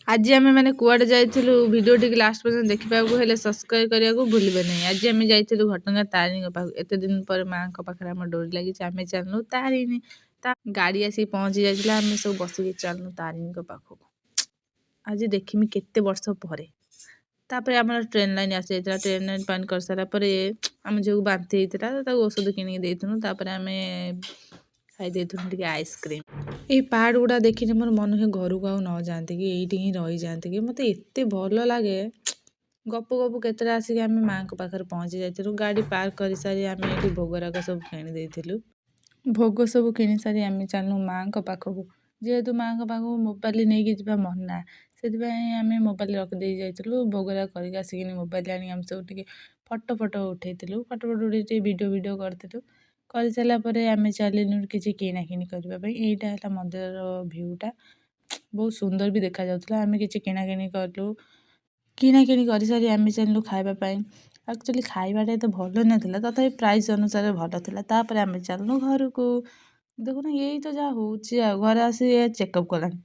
ଆଜି ଆମେ ମାନେ କୁଆଡ଼େ ଯାଇଥିଲୁ ଭିଡ଼ିଓଟିକି ଲାଷ୍ଟ ପର୍ଯ୍ୟନ୍ତ ଦେଖିବାକୁ ହେଲେ ସବସ୍କ୍ରାଇବ୍ କରିବାକୁ ଭୁଲିବେ ନାହିଁ। ଆଜି ଆମେ ଯାଇଥିଲୁ ଘଟଗାଁ ତାରିଣୀଙ୍କ ପାଖକୁ। ଏତେ ଦିନ ପରେ ମାଆଙ୍କ ପାଖରେ ଆମ ଡୋରି ଲାଗିଛି, ଆମେ ଚାଲିଲୁ ତାରିଣୀ। ଗାଡ଼ି ଆସିକି ପହଞ୍ଚି ଯାଇଥିଲା, ଆମେ ସବୁ ବସିକି ଚାଲିଲୁ ତାରିଣୀଙ୍କ ପାଖକୁ। ଆଜି ଦେଖିମି କେତେ ବର୍ଷ ପରେ। ତାପରେ ଆମର ଟ୍ରେନ୍ ଲାଇନ୍ ଆସିଯାଇଥିଲା। ଟ୍ରେନ୍ ଲାଇନ୍ ପାଣି କରିସାରିଲା ପରେ ଆମ ଝିଅକୁ ବାନ୍ତି ହେଇଥିଲା, ତାକୁ ଔଷଧ କିଣିକି ଦେଇଥିଲୁ। ତାପରେ ଆମେ ଖାଇ ଦେଇଥିଲୁ ଟିକେ ଆଇସ୍କ୍ରିମ୍। ଏଇ ପାହାଡ଼ ଗୁଡ଼ା ଦେଖିଲେ ମୋର ମନ ହୁଏ ଘରକୁ ଆଉ ନ ଯାଆନ୍ତି କି, ଏଇଠି ହିଁ ରହିଯାଆନ୍ତି କି। ମୋତେ ଏତେ ଭଲ ଲାଗେ। ଗପୁ ଗପୁ କେତେଟା ଆସିକି ଆମେ ମାଆଙ୍କ ପାଖରେ ପହଞ୍ଚି ଯାଇଥିଲୁ। ଗାଡ଼ି ପାର୍କ କରିସାରି ଆମେ ଏଇଠି ଭୋଗରାଗ ସବୁ କିଣି ଦେଇଥିଲୁ। ଭୋଗ ସବୁ କିଣି ସାରି ଆମେ ଚାଲୁ ମାଆଙ୍କ ପାଖକୁ। ଯେହେତୁ ମାଆଙ୍କ ପାଖକୁ ମୋବାଇଲ ନେଇକି ଯିବା ମନା, ସେଥିପାଇଁ ଆମେ ମୋବାଇଲ ରଖିଦେଇ ଯାଇଥିଲୁ। ଭୋଗରାଗ କରିକି ଆସିକିନି ମୋବାଇଲ ଆଣିକି ଆମେ ସବୁ ଟିକେ ଫଟୋ ଉଠେଇଥିଲୁ। ଫଟୋ ଉଠେଇ ଟିକେ ଭିଡ଼ିଓ କରିଥିଲୁ। କରିସାରିଲା ପରେ ଆମେ ଚାଲିଲୁ କିଛି କିଣାକିଣି କରିବା ପାଇଁ। ଏଇଟା ହେଲା ମନ୍ଦିରର ଭିୟୁଟା। ବହୁତ ସୁନ୍ଦର ବି ଦେଖାଯାଉଥିଲା। ଆମେ କିଛି କିଣାକିଣି କଲୁ। କିଣାକିଣି କରିସାରି ଆମେ ଚାଲିଲୁ ଖାଇବା ପାଇଁ। ଆକ୍ଚୁଆଲି ଖାଇବାଟା ଏତେ ଭଲ ନଥିଲା, ତଥାପି ପ୍ରାଇସ୍ ଅନୁସାରେ ଭଲ ଥିଲା। ତାପରେ ଆମେ ଚାଲିଲୁ ଘରକୁ। ଦେଖୁନ ଏଇ ତ ଯାହା ହେଉଛି ଆଉ, ଘରେ ଆସି ଚେକଅପ୍ କଲାଣି।